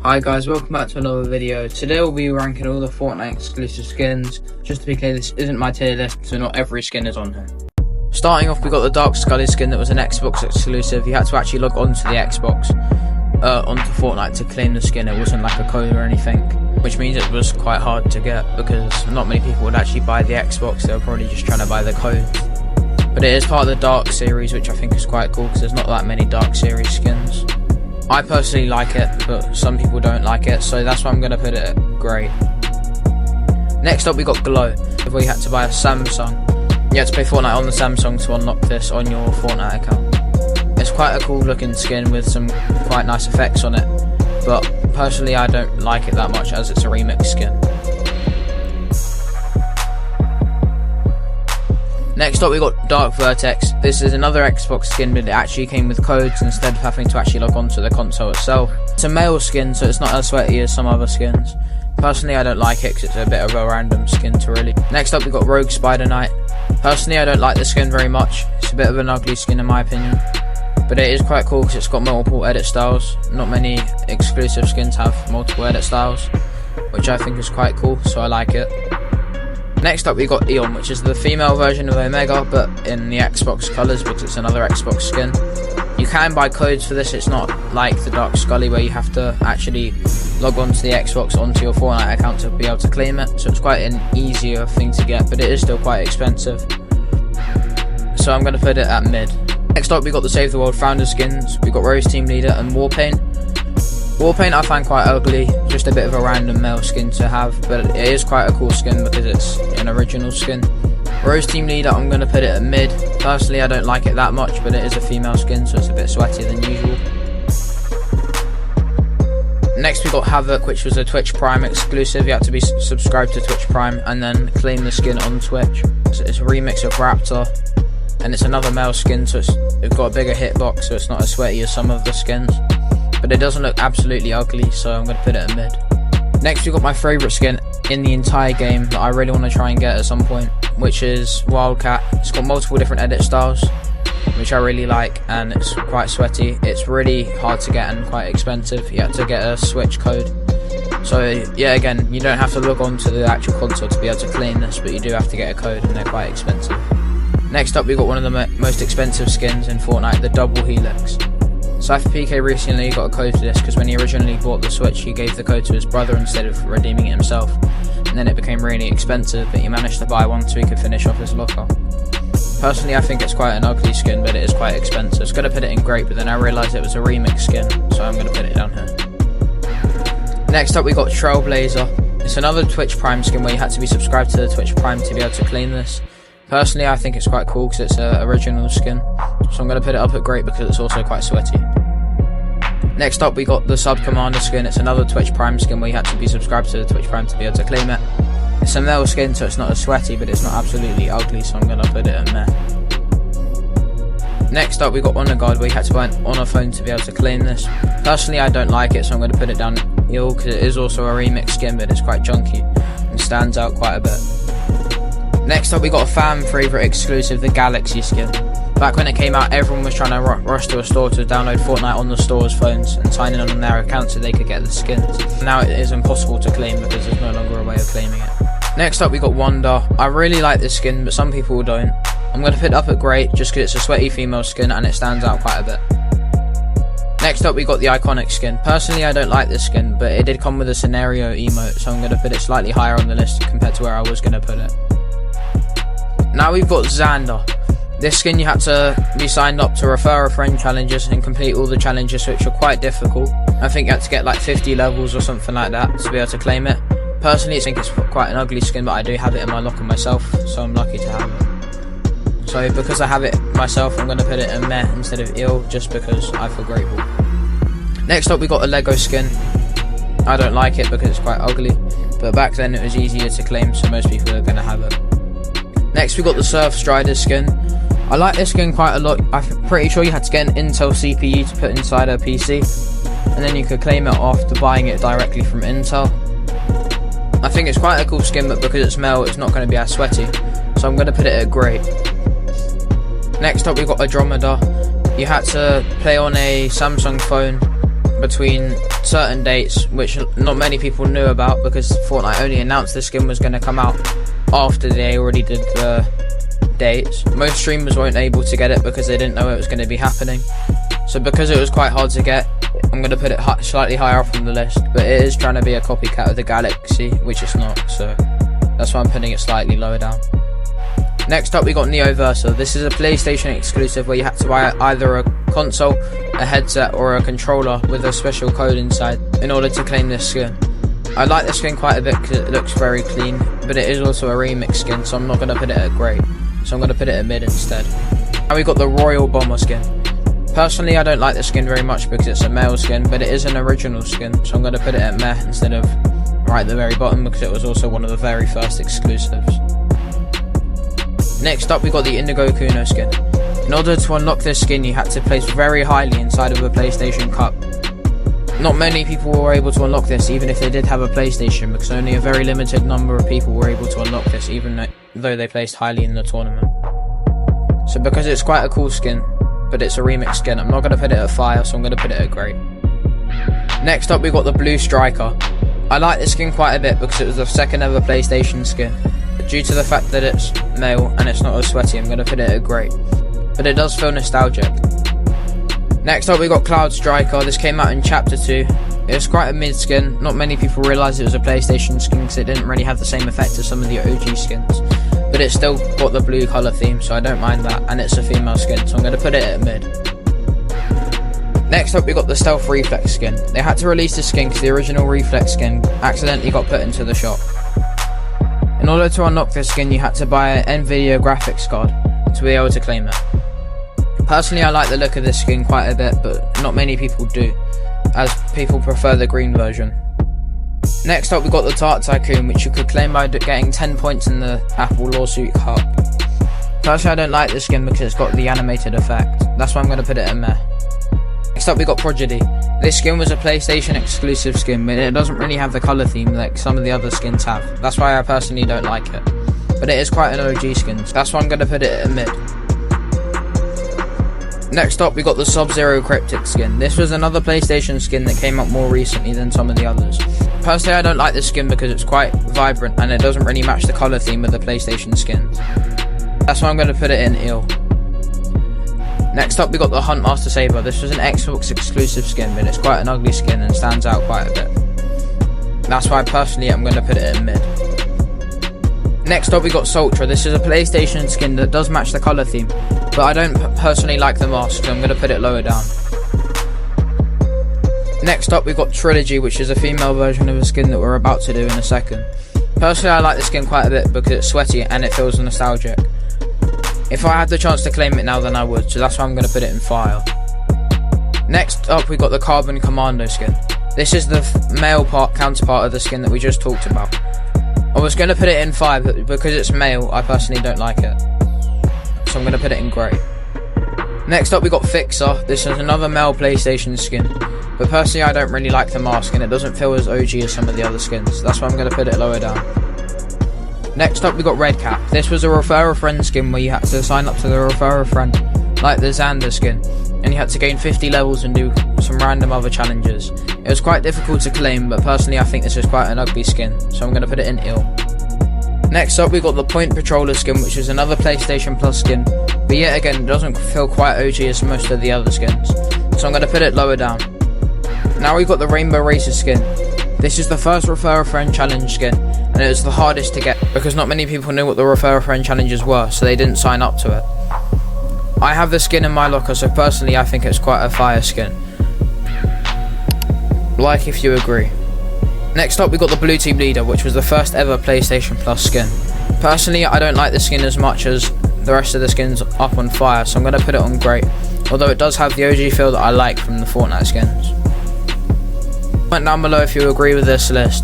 Hi guys, welcome back to another video. Today we'll be ranking all the Fortnite exclusive skins. Just to be clear, this isn't my tier list, so not every skin is on here. Starting off, we got the Dark Scully skin that was an Xbox exclusive. You had to actually log onto the Xbox, onto Fortnite to claim the skin. It wasn't like a code or anything, which means it was quite hard to get because not many people would actually buy the Xbox. They were probably just trying to buy the code. But it is part of the Dark series, which I think is quite cool because there's not that many Dark series skins. I personally like it, but some people don't like it, so that's why I'm going to put it at great. Next up, we got Glow, where you had to buy a Samsung. You had to play Fortnite on the Samsung to unlock this on your Fortnite account. It's quite a cool looking skin with some quite nice effects on it, but personally I don't like it that much as it's a remix skin. Next up, we got Dark Vertex. This is another Xbox skin, but it actually came with codes instead of having to actually log onto the console itself. It's a male skin, so it's not as sweaty as some other skins. Personally, I don't like it because it's a bit of a random skin to really. Next up, we got Rogue Spider Knight. Personally, I don't like the skin very much. It's a bit of an ugly skin in my opinion, but it is quite cool because it's got multiple edit styles. Not many exclusive skins have multiple edit styles, which I think is quite cool, so I like it. Next up, we got Eon, which is the female version of Omega, but in the Xbox colours because it's another Xbox skin. You can buy codes for this. It's not like the Dark Scully where you have to actually log onto the Xbox onto your Fortnite account to be able to claim it, so it's quite an easier thing to get, but it is still quite expensive. So I'm going to put it at mid. Next up, we got the Save the World founder skins. We got Rose Team Leader and Warpaint. Warpaint I find quite ugly, just a bit of a random male skin to have, but it is quite a cool skin because it's an original skin. Rose Team Leader, I'm going to put it at mid. Personally, I don't like it that much, but it is a female skin, so it's a bit sweatier than usual. Next we got Havoc, which was a Twitch Prime exclusive. You had to be subscribed to Twitch Prime and then claim the skin on Twitch. So it's a remix of Raptor, and it's another male skin, so it's got a bigger hitbox, so it's not as sweaty as some of the skins. But it doesn't look absolutely ugly, so I'm going to put it at mid. Next we got my favourite skin in the entire game that I really want to try and get at some point, which is Wildcat. It's got multiple different edit styles, which I really like, and it's quite sweaty. It's really hard to get and quite expensive. You have to get a Switch code. So yeah, again, you don't have to log on to the actual console to be able to claim this, but you do have to get a code, and they're quite expensive. Next up we got one of the most expensive skins in Fortnite, the Double Helix. Cypher PK recently got a code for this because when he originally bought the Switch, he gave the code to his brother instead of redeeming it himself, and then it became really expensive, but he managed to buy one so he could finish off his locker. Personally, I think it's quite an ugly skin, but it is quite expensive. I was going to put it in great, but then I realised it was a remix skin, so I'm going to put it down here. Next up we got Trailblazer. It's another Twitch Prime skin where you had to be subscribed to the Twitch Prime to be able to claim this. Personally, I think it's quite cool because it's an original skin, so I'm going to put it up at great because it's also quite sweaty. Next up we got the Sub Commander skin. It's another Twitch Prime skin where you had to be subscribed to the Twitch Prime to be able to claim it. It's a male skin, so it's not as sweaty, but it's not absolutely ugly, so I'm going to put it in there. Next up we got Honor Guard, where you had to buy an Honor phone to be able to claim this. Personally, I don't like it, so I'm going to put it down at ill because it is also a remix skin, but it's quite junky and stands out quite a bit. Next up we got a fan favourite exclusive, the Galaxy skin. Back when it came out, everyone was trying to rush to a store to download Fortnite on the store's phones and sign in on their account so they could get the skins. Now it is impossible to claim because there's no longer a way of claiming it. Next up we got Wanda. I really like this skin, but some people don't. I'm going to put it up at great just because it's a sweaty female skin and it stands out quite a bit. Next up we got the Iconic skin. Personally, I don't like this skin, but it did come with a scenario emote, so I'm going to put it slightly higher on the list compared to where I was going to put it. Now we've got Xander. This skin you had to be signed up to refer a friend challenges and complete all the challenges, which are quite difficult. I think you had to get like 50 levels or something like that to be able to claim it. Personally, I think it's quite an ugly skin, but I do have it in my locker myself, so I'm lucky to have it. So because I have it myself, I'm going to put it in meh instead of ill, just because I feel grateful. Next up we got a Lego skin. I don't like it because it's quite ugly, but back then it was easier to claim, so most people are going to have it. Next we got the Surf Strider skin. I like this skin quite a lot. I'm pretty sure you had to get an Intel CPU to put inside a PC, and then you could claim it after buying it directly from Intel. I think it's quite a cool skin, but because it's male, it's not going to be as sweaty, so I'm going to put it at great. Next up we've got Andromeda. You had to play on a Samsung phone between certain dates, which not many people knew about because Fortnite only announced the skin was going to come out after they already did the dates. Most streamers weren't able to get it because they didn't know it was going to be happening. So because it was quite hard to get, I'm going to put it slightly higher up on the list, but it is trying to be a copycat of the Galaxy, which it's not, so that's why I'm putting it slightly lower down. Next up we got Neo Versa. This is a PlayStation exclusive where you had to buy either a console, a headset or a controller with a special code inside in order to claim this skin. I like this skin quite a bit because it looks very clean, but it is also a remix skin, so I'm not going to put it at great, so I'm going to put it at mid instead. Now we got the Royal Bomber skin. Personally, I don't like the skin very much because it's a male skin, but it is an original skin, so I'm going to put it at meh instead of right at the very bottom because it was also one of the very first exclusives. Next up we got the Indigo Kuno skin. In order to unlock this skin you had to place very highly inside of a PlayStation Cup. Not many people were able to unlock this even if they did have a PlayStation, because only a very limited number of people were able to unlock this even though they placed highly in the tournament. So because it's quite a cool skin, but it's a remix skin, I'm not going to put it at fire, so I'm going to put it at great. Next up we got the Blue Striker. I like this skin quite a bit because it was the second ever PlayStation skin. Due to the fact that it's male and it's not as sweaty, I'm going to put it at great, but it does feel nostalgic. Next up we got Cloud Striker. This came out in Chapter 2. It was quite a mid skin. Not many people realised it was a PlayStation skin because it didn't really have the same effect as some of the OG skins, but it still got the blue colour theme, so I don't mind that, and it's a female skin, so I'm going to put it at mid. Next up we got the Stealth Reflex skin. They had to release this skin because the original Reflex skin accidentally got put into the shop. In order to unlock this skin you had to buy an Nvidia graphics card to be able to claim it. Personally I like the look of this skin quite a bit, but not many people do, as people prefer the green version. Next up we got the Tart Tycoon, which you could claim by getting 10 points in the Apple Lawsuit Cup. Personally I don't like this skin because it's got the animated effect, that's why I'm going to put it at meh. Next up we got Prodigy. This skin was a PlayStation exclusive skin, but it doesn't really have the colour theme like some of the other skins have. That's why I personally don't like it. But it is quite an OG skin, so that's why I'm going to put it at mid. Next up we got the Sub-Zero Cryptic skin. This was another PlayStation skin that came up more recently than some of the others. Personally I don't like this skin because it's quite vibrant and it doesn't really match the colour theme of the PlayStation skins. That's why I'm going to put it in ill. Next up we got the Huntmaster Saber. This was an Xbox exclusive skin, but it's quite an ugly skin and stands out quite a bit. That's why personally I'm going to put it in mid. Next up we got Sultra. This is a PlayStation skin that does match the colour theme, but I don't personally like the mask, so I'm going to put it lower down. Next up we got Trilogy, which is a female version of a skin that we're about to do in a second. Personally I like the skin quite a bit because it's sweaty and it feels nostalgic. If I had the chance to claim it now then I would, so that's why I'm going to put it in fire. Next up we got the Carbon Commando skin. This is the male counterpart of the skin that we just talked about. I was going to put it in fire, but because it's male I personally don't like it, so I'm going to put it in grey. Next up we got Fixer. This is another male PlayStation skin, but personally I don't really like the mask and it doesn't feel as OG as some of the other skins, that's why I'm going to put it lower down. Next up we got Red Cap. This was a Refer a Friend skin where you had to sign up to the Refer a Friend, like the Xander skin, and you had to gain 50 levels and do some random other challenges. It was quite difficult to claim, but personally I think this is quite an ugly skin, so I'm going to put it in ill. Next up we got the Point Patroller skin, which is another PlayStation Plus skin, but yet again it doesn't feel quite OG as most of the other skins, so I'm going to put it lower down. Now we got the Rainbow Racer skin. This is the first Refer a Friend challenge skin, and it was the hardest to get because not many people knew what the Refer a Friend challenges were, so they didn't sign up to it. I have the skin in my locker, so personally I think it's quite a fire skin. Like if you agree. Next up we got the Blue Team Leader, which was the first ever PlayStation Plus skin. Personally I don't like the skin as much as the rest of the skins up on fire, so I'm going to put it on great, although it does have the OG feel that I like from the Fortnite skins. Comment down below if you agree with this list.